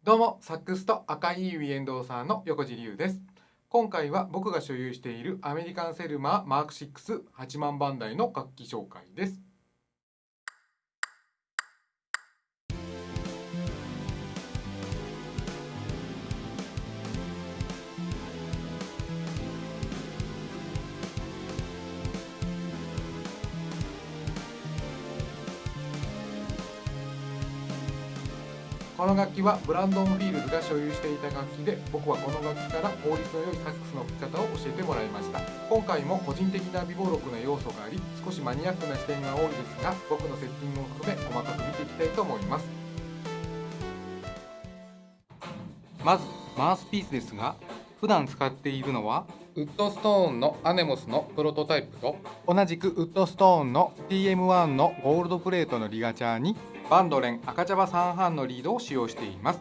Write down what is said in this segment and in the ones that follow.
どうも、サックスと赤い指エンドーサーの横地龍です。今回は僕が所有しているアメリカンセルマーマーク6 8万番台の楽器紹介です。この楽器はブランドン・フィールズが所有していた楽器で、僕はこの楽器から効率の良いサックスの吹き方を教えてもらいました。今回も個人的な備忘録な要素があり、少しマニアックな視点が多いですが、僕のセッティングを含め細かく見ていきたいと思います。まずマウスピースですが、普段使っているのはウッドストーンのアネモスのプロトタイプと、同じくウッドストーンの TM1 のゴールドプレートのリガチャーにバンドレン赤茶葉3半のリードを使用しています。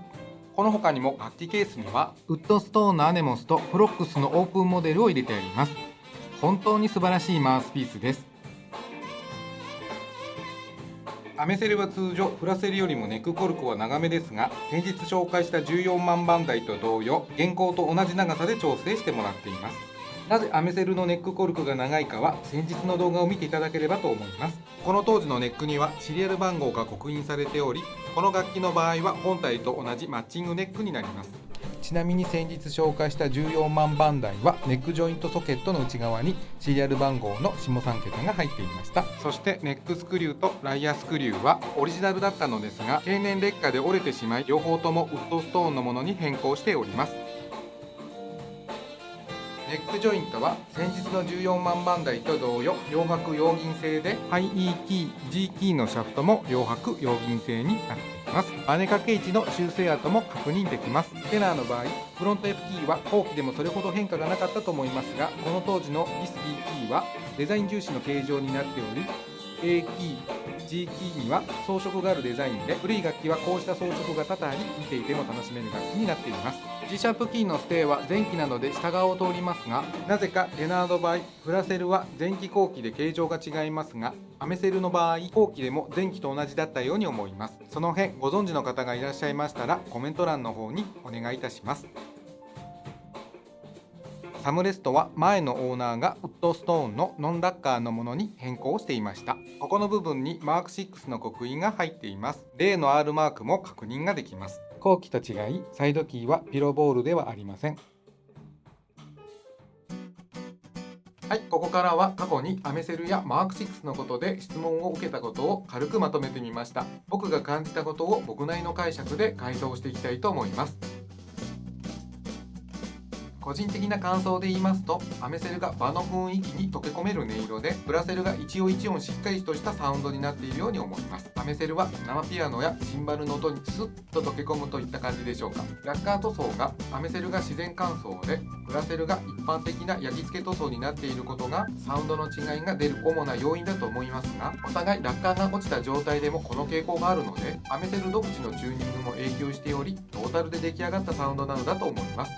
この他にも楽器ケースにはウッドストーンのアネモスとフロックスのオープンモデルを入れてあります。本当に素晴らしいマウスピースです。アメセルは通常フラセルよりもネックコルクは長めですが、先日紹介した14万番台と同様、現行と同じ長さで調整してもらっています。なぜアメセルのネックコルクが長いかは先日の動画を見ていただければと思います。この当時のネックにはシリアル番号が刻印されており、この楽器の場合は本体と同じマッチングネックになります。ちなみに先日紹介した14万番台はネックジョイントソケットの内側にシリアル番号の下3桁が入っていました。そしてネックスクリューとライヤースクリューはオリジナルだったのですが、経年劣化で折れてしまい、両方ともウッドストーンのものに変更しております。ネックジョイントは先日の14万番台と同様、両白陽銀製でハイ E キー G キーのシャフトも両白陽銀製になっています。バネ掛け位置の修正跡も確認できます。テナーの場合、フロント F キーは後期でもそれほど変化がなかったと思いますが、この当時のディス B キーはデザイン重視の形状になっており、A キー G キーには装飾があるデザインで、古い楽器はこうした装飾が多々あり、見ていても楽しめる楽器になっています。G シャープキーのステイは前期なので下側を通りますが、なぜかテナーの場合フラセルは前期後期で形状が違いますが、アメセルの場合後期でも前期と同じだったように思います。その辺ご存知の方がいらっしゃいましたらコメント欄の方にお願いいたします。サムレストは前のオーナーがウッドストーンのノンラッカーのものに変更していました。ここの部分にマーク6の刻印が入っています。例の R マークも確認ができます。後期と違いサイドキーはピロボールではありません。はい、ここからは過去にアメセルやマーク6のことで質問を受けたことを軽くまとめてみました。僕が感じたことを僕なりの解釈で回答していきたいと思います。個人的な感想で言いますと、アメセルが場の雰囲気に溶け込める音色で、ブラセルが一音一音しっかりとしたサウンドになっているように思います。アメセルは生ピアノやシンバルの音にスッと溶け込むといった感じでしょうか。ラッカー塗装がアメセルが自然乾燥で、ブラセルが一般的な焼き付け塗装になっていることがサウンドの違いが出る主な要因だと思いますが、お互いラッカーが落ちた状態でもこの傾向があるので、アメセル独自のチューニングも影響しており、トータルで出来上がったサウンドなのだと思います。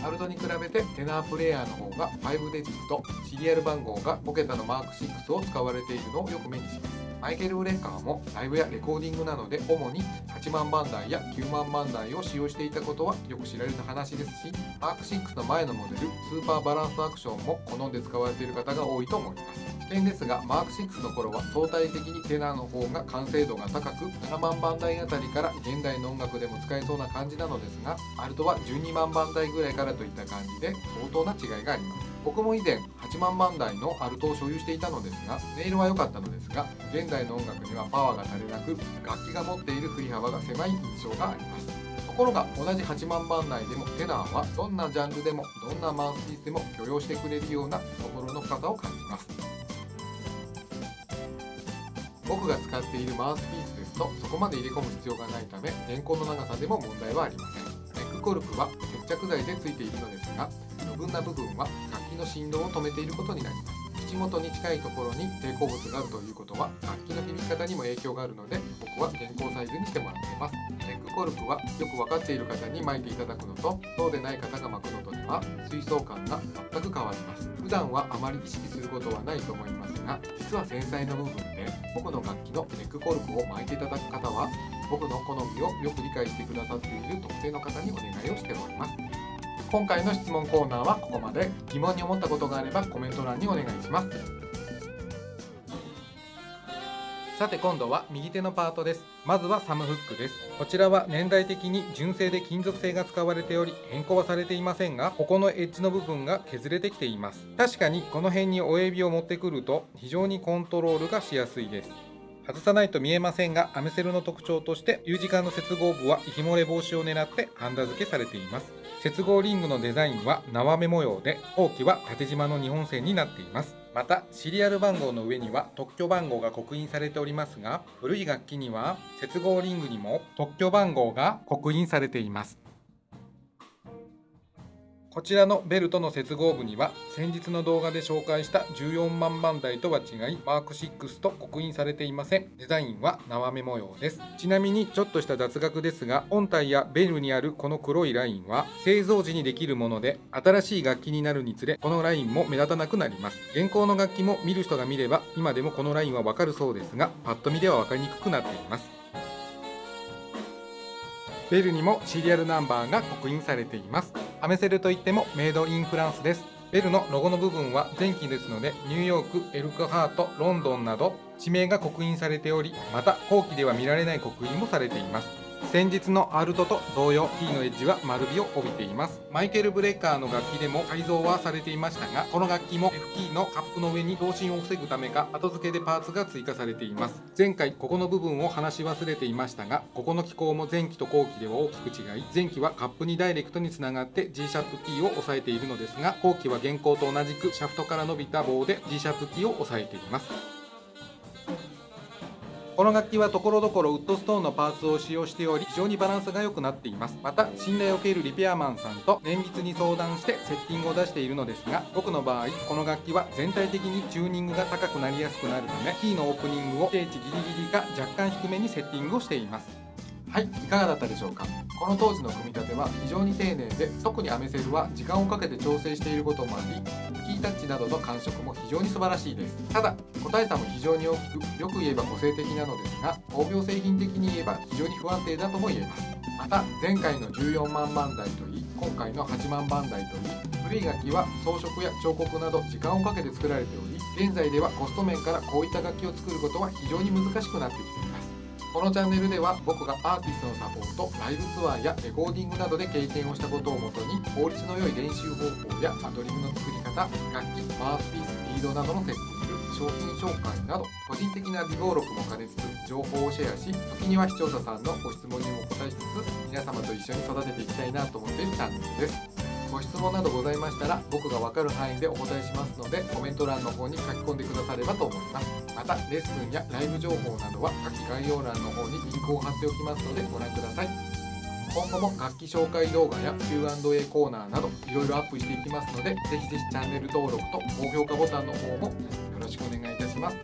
アルトに比べてテナープレイヤーの方が5デジット、シリアル番号が5桁のマーク6を使われているのをよく目にします。マイケル・ウレッカーもライブやレコーディングなどで主に8万番台や9万番台を使用していたことはよく知られた話ですし、マーク6の前のモデルスーパーバランスアクションも好んで使われている方が多いと思います。試験ですが、マーク6の頃は相対的にテナーの方が完成度が高く、7万番台あたりから現代の音楽でも使えそうな感じなのですが、アルトは12万番台ぐらいからといった感じで相当な違いがあります。僕も以前8万番台のアルトを所有していたのですが、音色は良かったのですが、現代の音楽にはパワーが足りなく、楽器が持っている振り幅が狭い印象があります。ところが同じ8万番台でもテナーはどんなジャンルでもどんなマウスピースでも許容してくれるような心の深さを感じます。僕が使っているマウスピースですとそこまで入れ込む必要がないため、原稿の長さでも問題はありません。ネックコルクは接着剤でついているのですが、余分な部分は楽器の振動を止めていることになります。口元に近いところに抵抗物があるということは楽器の響き方にも影響があるので、僕は現行サイズにしてもらっています。ネックコルクはよく分かっている方に巻いていただくのと、そうでない方が巻くのとでは吹奏感が全く変わります。普段はあまり意識することはないと思いますが、実は繊細な部分で僕の楽器のネックコルクを巻いていただく方は僕の好みをよく理解してくださっている特定の方にお願いをしております。今回の質問コーナーはここまで。疑問に思ったことがあればコメント欄にお願いします。さて今度は右手のパートです。まずはサムフックです。こちらは年代的に純正で金属製が使われており変更はされていませんが、ここのエッジの部分が削れてきています。確かにこの辺に親指を持ってくると非常にコントロールがしやすいです。外さないと見えませんが、アメセルの特徴として U 字管の接合部は息漏れ防止を狙ってハンダ付けされています。接合リングのデザインは縄目模様で、後期は縦縞の日本線になっています。またシリアル番号の上には特許番号が刻印されておりますが、古い楽器には接合リングにも特許番号が刻印されています。こちらのベルトの接合部には先日の動画で紹介した14万番台とは違いマーク6と刻印されていません。デザインは縄目模様です。ちなみにちょっとした雑学ですが、本体やベルにあるこの黒いラインは製造時にできるもので、新しい楽器になるにつれこのラインも目立たなくなります。現行の楽器も見る人が見れば今でもこのラインはわかるそうですが、パッと見ではわかりにくくなっています。ベルにもシリアルナンバーが刻印されています。アメセルといってもメイドインフランスです。ベルのロゴの部分は前期ですので、ニューヨーク、エルクハート、ロンドンなど地名が刻印されており、また後期では見られない刻印もされています。先日のアルトと同様、キーのエッジは丸みを帯びています。マイケル・ブレッカーの楽器でも改造はされていましたが、この楽器も F キーのカップの上に同心を防ぐためか後付けでパーツが追加されています。前回ここの部分を話し忘れていましたが、ここの機構も前期と後期では大きく違い、前期はカップにダイレクトにつながって G シャープキーを押さえているのですが、後期は現行と同じくシャフトから伸びた棒で G シャープキーを押さえています。この楽器はところどころウッドストーンのパーツを使用しており、非常にバランスが良くなっています。また信頼を受けるリペアマンさんと綿密に相談してセッティングを出しているのですが、僕の場合この楽器は全体的にチューニングが高くなりやすくなるため、キーのオープニングを定値ギリギリか若干低めにセッティングをしています。はい、いかがだったでしょうか。この当時の組み立ては非常に丁寧で、特にアメセルは時間をかけて調整していることもあり、キータッチなどの感触も非常に素晴らしいです。ただ個体差も非常に大きく、よく言えば個性的なのですが、工業製品的に言えば非常に不安定だとも言えます。また前回の14万番台といい、今回の8万番台といい、古い楽器は装飾や彫刻など時間をかけて作られており、現在ではコスト面からこういった楽器を作ることは非常に難しくなってきています。このチャンネルでは僕がアーティストのサポート、ライブツアーやレコーディングなどで経験をしたことをもとに、効率の良い練習方法やアドリブの作り方、楽器、マウスピース、リードなどのセッティング、商品紹介など個人的な微登録も兼ねつつ情報をシェアし、時には視聴者さんのご質問にも答えしつつ、皆様と一緒に育てていきたいなと思っているチャンネルです。ご質問などございましたら僕が分かる範囲でお答えしますので、コメント欄の方に書き込んでくださればと思います。またレッスンやライブ情報などは下記概要欄の方にリンクを貼っておきますのでご覧ください。今後も楽器紹介動画や Q&A コーナーなどいろいろアップしていきますので、ぜひぜひチャンネル登録と高評価ボタンの方もよろしくお願いいたします。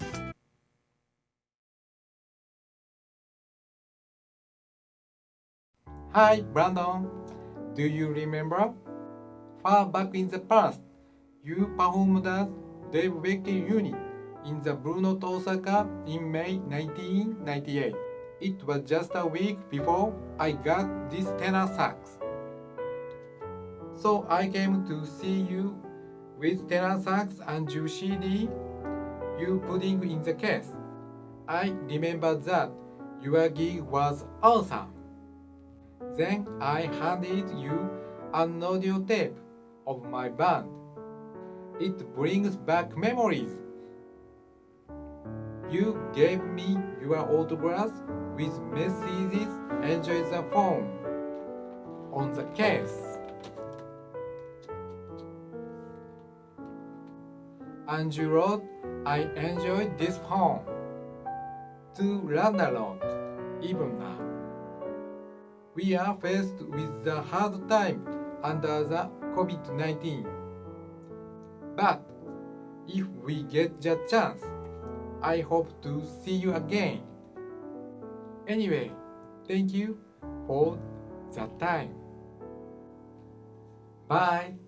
Hi, Brandon. Do you remember? Far back in the past, you performed as Dave Weckl unit in the Blue Note Osaka in May 1998. It was just a week before I got this tenor sax. So I came to see you with tenor sax and your CD you putting in the case. I remember that your gig was awesome. Then I handed you an audio tape of my band. It brings back memories. You gave me your autographs with messages. Enjoy the phone on the case. And you wrote, I enjoyed this phone to run a lot, even now. We are faced with the hard time under the COVID-19. But if we get the chance. I hope to see you again. Anyway, thank you for the time. Bye.